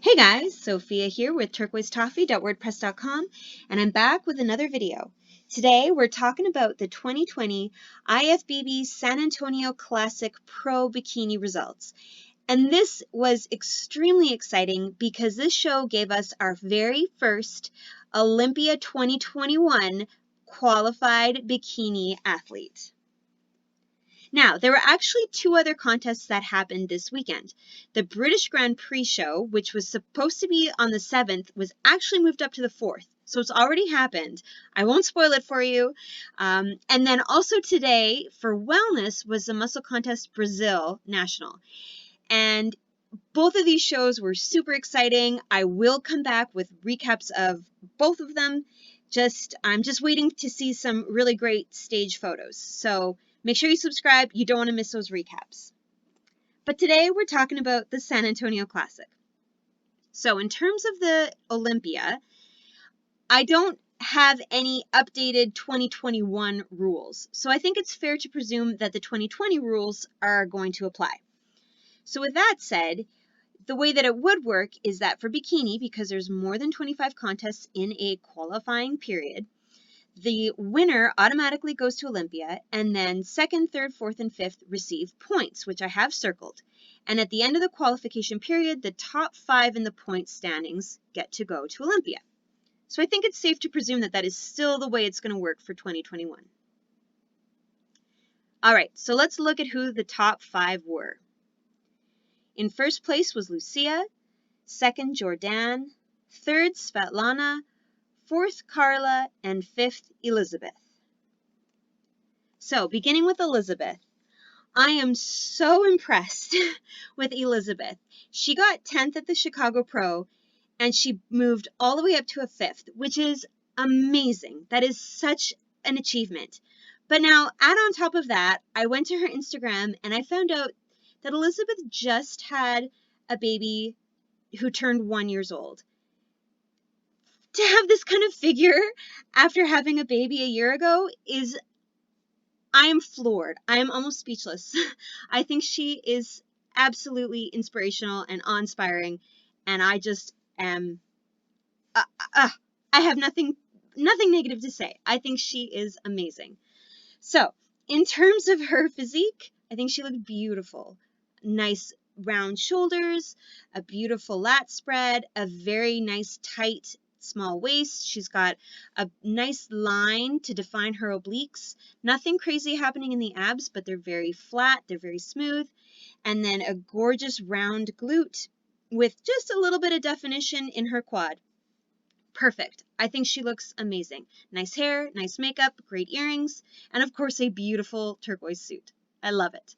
Hey guys, Sophia here with turquoisetoffee.wordpress.com, and I'm back with another video. Today we're talking about the 2020 IFBB San Antonio Classic Pro Bikini results. And this was extremely exciting because this show gave us our very first Olympia 2021 qualified bikini athlete. Now, there were actually two other contests that happened this weekend. The British Grand Prix show, which was supposed to be on the 7th, was actually moved up to the 4th. So it's already happened. I won't spoil it for you. And then also today, for wellness, was the Muscle Contest Brazil National. And both of these shows were super exciting. I will come back with recaps of both of them. I'm just waiting to see some really great stage photos. So make sure you subscribe. You don't want to miss those recaps. But today we're talking about the San Antonio Classic. So in terms of the Olympia, I don't have any updated 2021 rules. So I think it's fair to presume that the 2020 rules are going to apply. So with that said, the way that it would work is that for bikini, because there's more than 25 contests in a qualifying period, the winner automatically goes to Olympia, and then second, third, fourth, and fifth receive points, which I have circled. And at the end of the qualification period, the top 5 in the point standings get to go to Olympia. So I think it's safe to presume that that is still the way it's going to work for 2021. All right, so let's look at who the top 5 were. In first place was Lucia, second Jordan, third Svetlana, fourth Carla, and fifth Elizabeth. So beginning with Elizabeth, I am so impressed with Elizabeth. She got 10th at the Chicago Pro, and she moved all the way up to a 5th, which is amazing. That is such an achievement. But now, add on top of that, I went to her Instagram and I found out that Elizabeth just had a baby who turned 1 year old. To have this kind of figure after having a baby a year ago I am floored. I am almost speechless. I think she is absolutely inspirational and awe-inspiring, and I just am, I have nothing negative to say. I think she is amazing. So, in terms of her physique, I think she looked beautiful. Nice round shoulders, a beautiful lat spread, a very nice tight small waist. She's got a nice line to define her obliques. Nothing crazy happening in the abs, but they're very flat, they're very smooth. And then a gorgeous round glute with just a little bit of definition in her quad. Perfect. I think she looks amazing. Nice hair, nice makeup, great earrings, and of course a beautiful turquoise suit. I love it.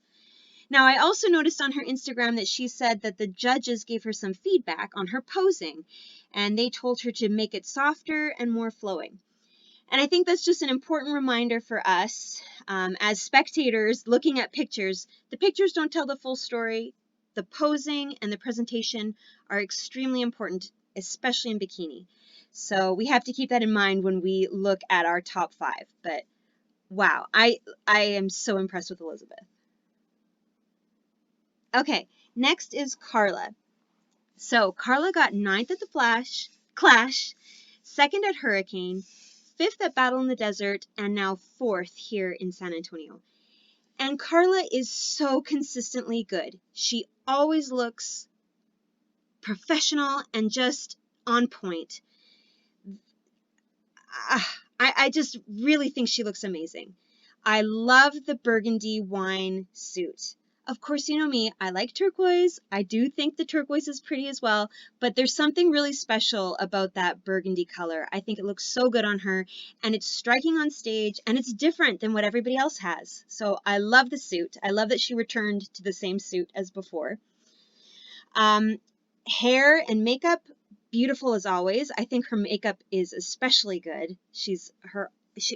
Now, I also noticed on her Instagram that she said that the judges gave her some feedback on her posing, and they told her to make it softer and more flowing. And I think that's just an important reminder for us as spectators looking at pictures. The pictures don't tell the full story. The posing and the presentation are extremely important, especially in bikini. So we have to keep that in mind when we look at our top 5. But wow, I am so impressed with Elizabeth. Okay, next is Carla. So Carla got 9th at the Clash, 2nd at Hurricane, 5th at Battle in the Desert, and now 4th here in San Antonio. And Carla is so consistently good. She always looks professional and just on point. I just really think she looks amazing. I love the burgundy wine suit. Of course, you know me, I like turquoise. I do think the turquoise is pretty as well, but there's something really special about that burgundy color. I think it looks so good on her, and it's striking on stage, and it's different than what everybody else has. So I love the suit. I love that she returned to the same suit as before. Hair and makeup, beautiful as always. I think her makeup is especially good. She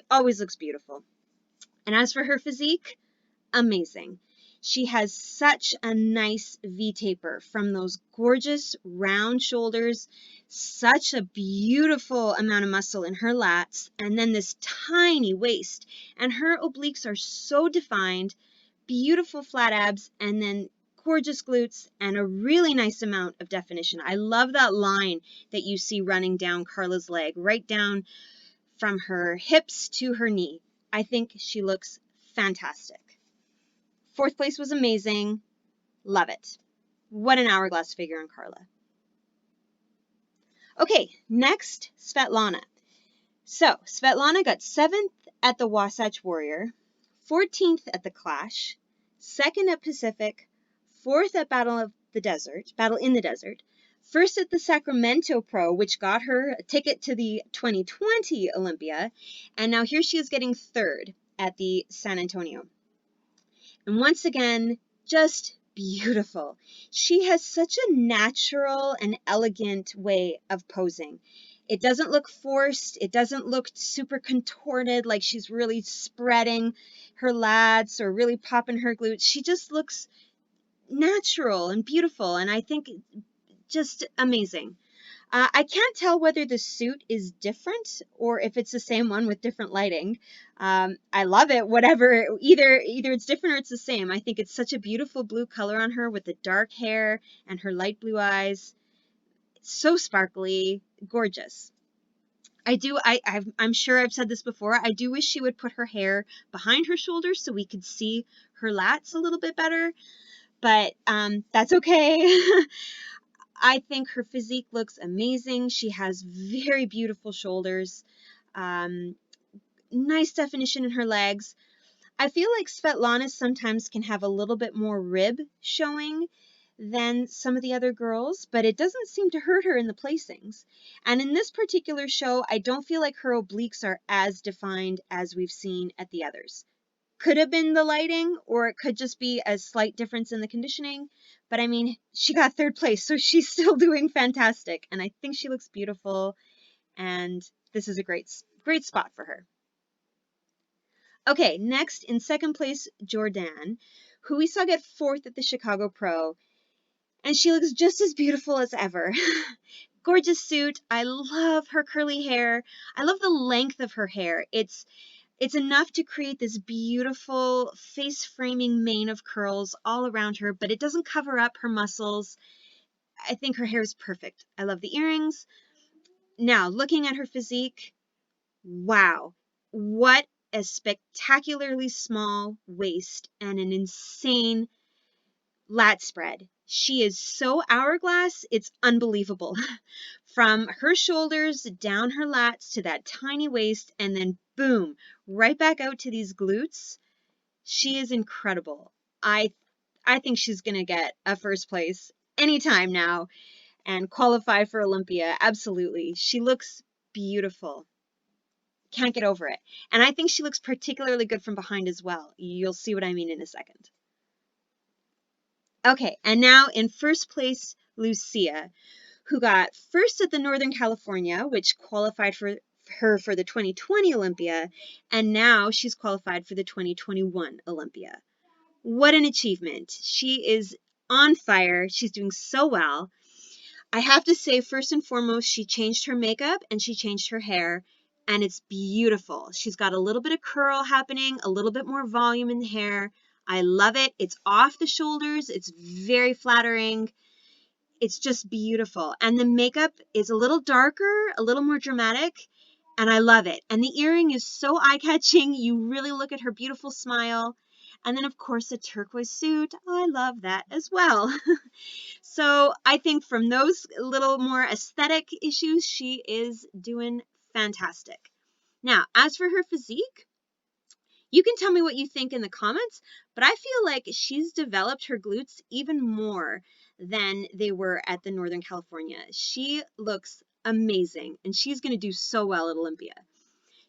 always looks beautiful. And as for her physique, amazing. She has such a nice V-taper from those gorgeous round shoulders, such a beautiful amount of muscle in her lats, and then this tiny waist. And her obliques are so defined, beautiful flat abs, and then gorgeous glutes, and a really nice amount of definition. I love that line that you see running down Carla's leg, right down from her hips to her knee. I think she looks fantastic. 4th place was amazing. Love it. What an hourglass figure on Carla. Okay, next, Svetlana. So, Svetlana got 7th at the Wasatch Warrior, 14th at the Clash, 2nd at Pacific, 4th at Battle in the Desert, 1st at the Sacramento Pro, which got her a ticket to the 2020 Olympia, and now here she is getting 3rd at the San Antonio. And once again, just beautiful. She has such a natural and elegant way of posing. It doesn't look forced. It doesn't look super contorted, like she's really spreading her lats or really popping her glutes. She just looks natural and beautiful, and I think just amazing. I can't tell whether the suit is different or if it's the same one with different lighting. I love it, whatever. Either it's different or it's the same. I think it's such a beautiful blue color on her with the dark hair and her light blue eyes. It's so sparkly, gorgeous. I'm sure I've said this before. I do wish she would put her hair behind her shoulders so we could see her lats a little bit better, but that's okay. I think her physique looks amazing. She has very beautiful shoulders, nice definition in her legs. I feel like Svetlana sometimes can have a little bit more rib showing than some of the other girls, but it doesn't seem to hurt her in the placings. And in this particular show, I don't feel like her obliques are as defined as we've seen at the others. Could have been the lighting, or it could just be a slight difference in the conditioning. But I mean, she got 3rd place, so she's still doing fantastic. And I think she looks beautiful. And this is a great spot for her. Okay, next in 2nd place, Jordan, who we saw get 4th at the Chicago Pro. And she looks just as beautiful as ever. Gorgeous suit. I love her curly hair. I love the length of her hair. It's enough to create this beautiful face-framing mane of curls all around her, but it doesn't cover up her muscles. I think her hair is perfect. I love the earrings. Now, looking at her physique, wow, what a spectacularly small waist and an insane lat spread. She is so hourglass, it's unbelievable. From her shoulders down her lats to that tiny waist, and then boom, right back out to these glutes. She is incredible. I think she's going to get a 1st place anytime now and qualify for Olympia. Absolutely. She looks beautiful. Can't get over it. And I think she looks particularly good from behind as well. You'll see what I mean in a second. Okay, and now in 1st place, Lucia, who got 1st at the Northern California, which qualified for her for the 2020 Olympia, and now she's qualified for the 2021 Olympia. What an achievement. She is on fire. She's doing so well. I have to say, first and foremost, she changed her makeup and she changed her hair, and it's beautiful. She's got a little bit of curl happening, a little bit more volume in the hair. I love it. It's off the shoulders. It's very flattering. It's just beautiful. And the makeup is a little darker, a little more dramatic, and I love it. And the earring is so eye-catching. You really look at her beautiful smile. And then, of course, the turquoise suit. I love that as well. So I think from those little more aesthetic issues, she is doing fantastic. Now, as for her physique, you can tell me what you think in the comments, but I feel like she's developed her glutes even more than they were at the Northern California. She looks amazing, and she's going to do so well at Olympia.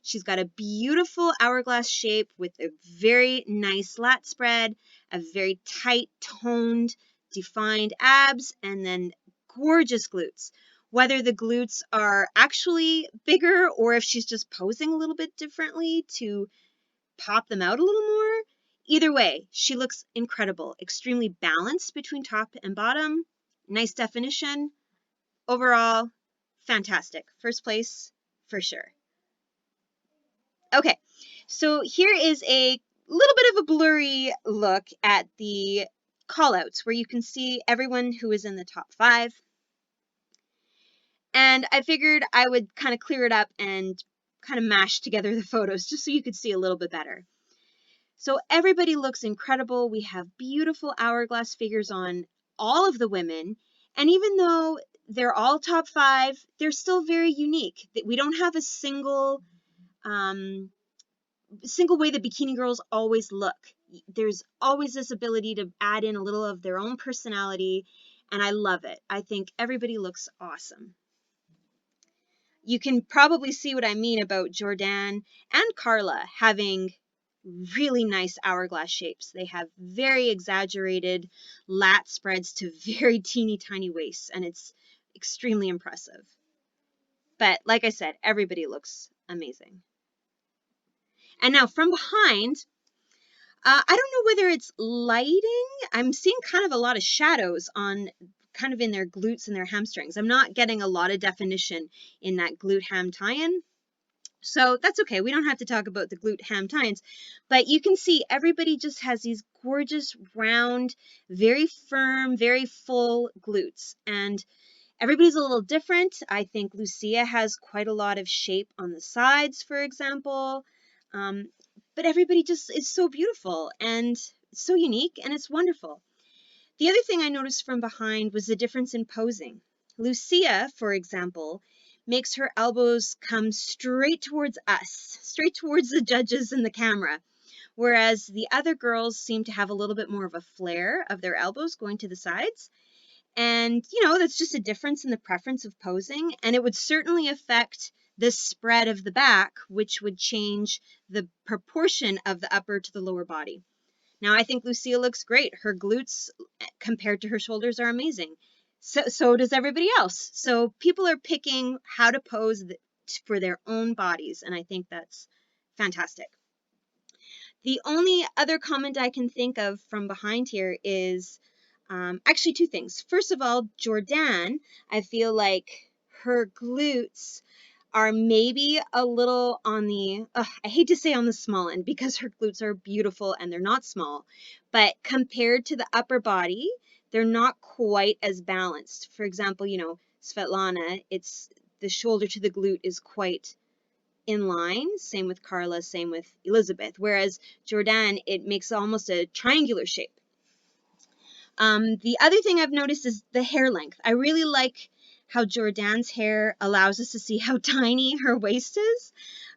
She's got a beautiful hourglass shape with a very nice lat spread, a very tight, toned, defined abs, and then gorgeous glutes. Whether the glutes are actually bigger or if she's just posing a little bit differently to pop them out a little more. Either way, she looks incredible. Extremely balanced between top and bottom. Nice definition. Overall, fantastic. 1st place for sure. Okay, so here is a little bit of a blurry look at the call-outs where you can see everyone who is in the top 5. And I figured I would kind of clear it up and kind of mash together the photos just so you could see a little bit better. So everybody looks incredible. We have beautiful hourglass figures on all of the women. And even though they're all top 5, they're still very unique. We don't have a single way the bikini girls always look. There's always this ability to add in a little of their own personality, and I love it. I think everybody looks awesome. You can probably see what I mean about Jordan and Carla having really nice hourglass shapes. They have very exaggerated lat spreads to very teeny tiny waists, and it's extremely impressive. But like I said, everybody looks amazing. And now from behind, I don't know whether it's lighting. I'm seeing kind of a lot of shadows on kind of in their glutes and their hamstrings. I'm not getting a lot of definition in that glute ham tie-in. So that's okay. We don't have to talk about the glute ham tie-ins, but you can see everybody just has these gorgeous, round, very firm, very full glutes. And everybody's a little different. I think Lucia has quite a lot of shape on the sides, for example. But everybody just is so beautiful and so unique, and it's wonderful. The other thing I noticed from behind was the difference in posing. Lucia, for example, makes her elbows come straight towards us, straight towards the judges and the camera, whereas the other girls seem to have a little bit more of a flare of their elbows going to the sides. And, you know, that's just a difference in the preference of posing, and it would certainly affect the spread of the back, which would change the proportion of the upper to the lower body. Now, I think Lucia looks great. Her glutes compared to her shoulders are amazing. So does everybody else. So people are picking how to pose for their own bodies, and I think that's fantastic. The only other comment I can think of from behind here is actually 2 things. First of all, Jordan, I feel like her glutes are maybe a little on the, I hate to say on the small end because her glutes are beautiful and they're not small, but compared to the upper body, they're not quite as balanced. For example, you know, Svetlana, it's the shoulder to the glute is quite in line. Same with Carla, same with Elizabeth. Whereas Jordan, it makes almost a triangular shape. The other thing I've noticed is the hair length. I really like how Jordan's hair allows us to see how tiny her waist is.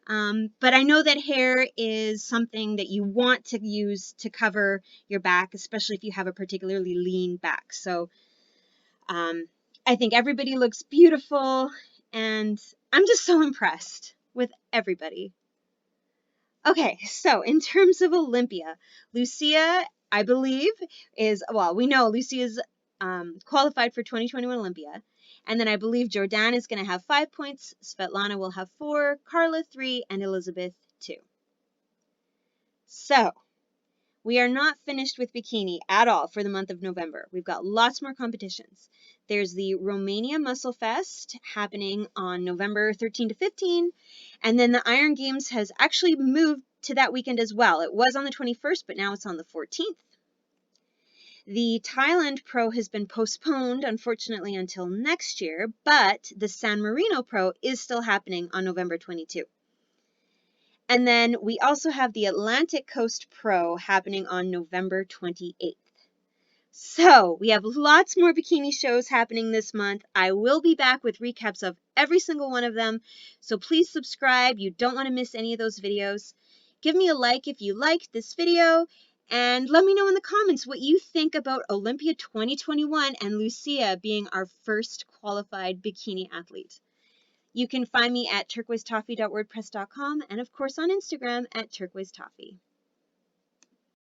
But I know that hair is something that you want to use to cover your back, especially if you have a particularly lean back. So I think everybody looks beautiful, and I'm just so impressed with everybody. Okay, so in terms of Olympia, Lucia, I believe, is, well, we know Lucia's qualified for 2021 Olympia. And then I believe Jordan is going to have 5 points, Svetlana will have 4, Carla 3, and Elizabeth 2. So, we are not finished with bikini at all for the month of November. We've got lots more competitions. There's the Romania Muscle Fest happening on November 13 to 15. And then the Iron Games has actually moved to that weekend as well. It was on the 21st, but now it's on the 14th. The Thailand Pro has been postponed, unfortunately, until next year, but the San Marino Pro is still happening on November 22. And then we also have the Atlantic Coast Pro happening on November 28th. So we have lots more bikini shows happening this month. I will be back with recaps of every single one of them. So please subscribe. You don't want to miss any of those videos. Give me a like if you liked this video. And let me know in the comments what you think about Olympia 2021 and Lucia being our first qualified bikini athlete. You can find me at turquoisetoffee.wordpress.com and of course on Instagram at turquoisetoffee.